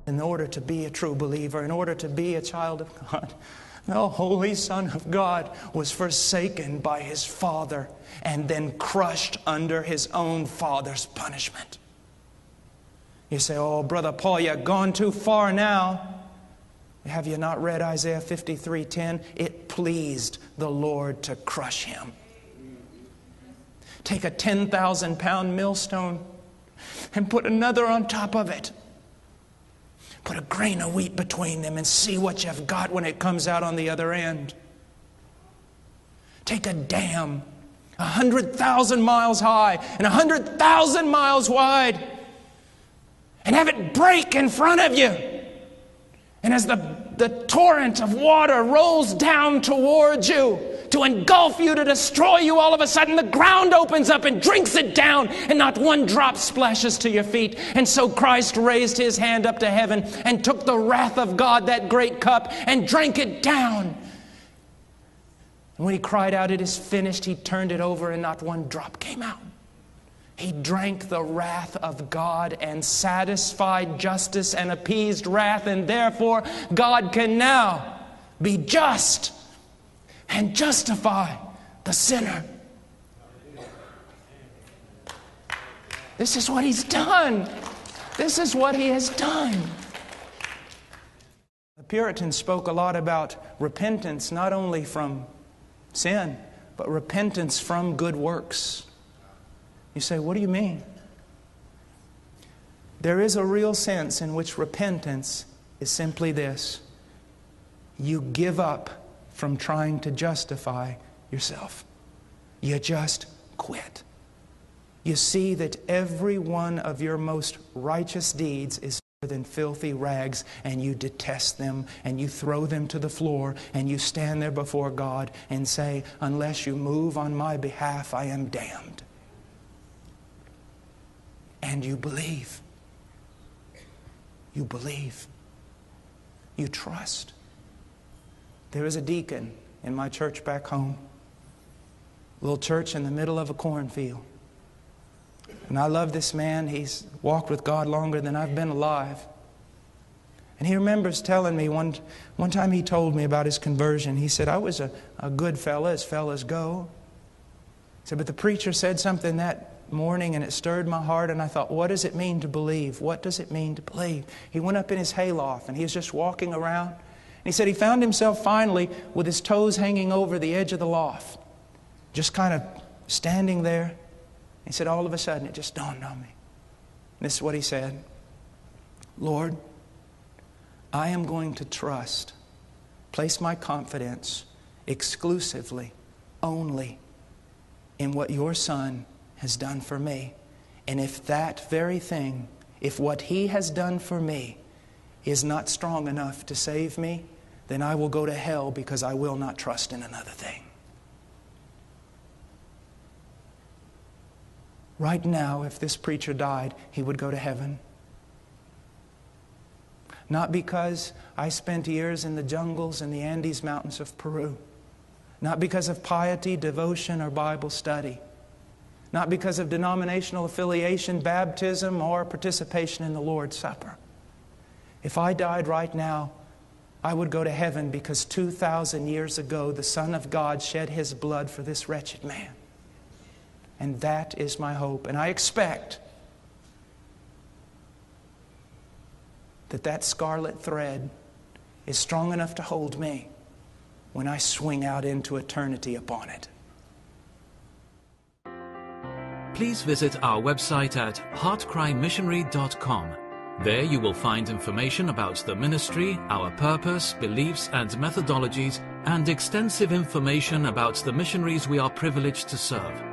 in order to be a true believer, in order to be a child of God. The Holy Son of God was forsaken by His Father and then crushed under His own Father's punishment. You say, oh, Brother Paul, you've gone too far now. Have you not read Isaiah 53:10? It pleased the Lord to crush Him. Take a 10,000-pound millstone and put another on top of it. Put a grain of wheat between them and see what you've got when it comes out on the other end. Take a dam 100,000 miles high and 100,000 miles wide and have it break in front of you. And as the torrent of water rolls down towards you to engulf you, to destroy you, all of a sudden the ground opens up and drinks it down, and not one drop splashes to your feet. And so Christ raised His hand up to heaven and took the wrath of God, that great cup, and drank it down. And when He cried out, "It is finished," He turned it over and not one drop came out. He drank the wrath of God and satisfied justice and appeased wrath, and therefore God can now be just and justify the sinner. This is what He's done. This is what He has done. The Puritans spoke a lot about repentance, not only from sin, but repentance from good works. You say, what do you mean? There is a real sense in which repentance is simply this: you give up from trying to justify yourself. You just quit. You see that every one of your most righteous deeds is better than filthy rags, and you detest them, and you throw them to the floor, and you stand there before God and say, unless you move on my behalf, I am damned. And you believe. You believe. You trust. There is a deacon in my church back home. Little church in the middle of a cornfield. And I love this man. He's walked with God longer than I've been alive. And he remembers telling me one time he told me about his conversion. He said, I was a good fella, as fellas go. He said, but the preacher said something that morning and it stirred my heart, and I thought, what does it mean to believe? What does it mean to believe? He went up in his hayloft and he was just walking around. And he said he found himself finally with his toes hanging over the edge of the loft, just kind of standing there. He said, all of a sudden it just dawned on me. And this is what he said: Lord, I am going to trust, place my confidence exclusively, only in what your Son has done for me. And if that very thing, if what He has done for me is not strong enough to save me, then I will go to hell, because I will not trust in another thing. Right now, if this preacher died, he would go to heaven. Not because I spent years in the jungles and the Andes Mountains of Peru. Not because of piety, devotion, or Bible study. Not because of denominational affiliation, baptism, or participation in the Lord's Supper. If I died right now, I would go to heaven because 2,000 years ago, the Son of God shed His blood for this wretched man. And that is my hope. And I expect that that scarlet thread is strong enough to hold me when I swing out into eternity upon it. Please visit our website at heartcrymissionary.com. There you will find information about the ministry, our purpose, beliefs and methodologies, and extensive information about the missionaries we are privileged to serve.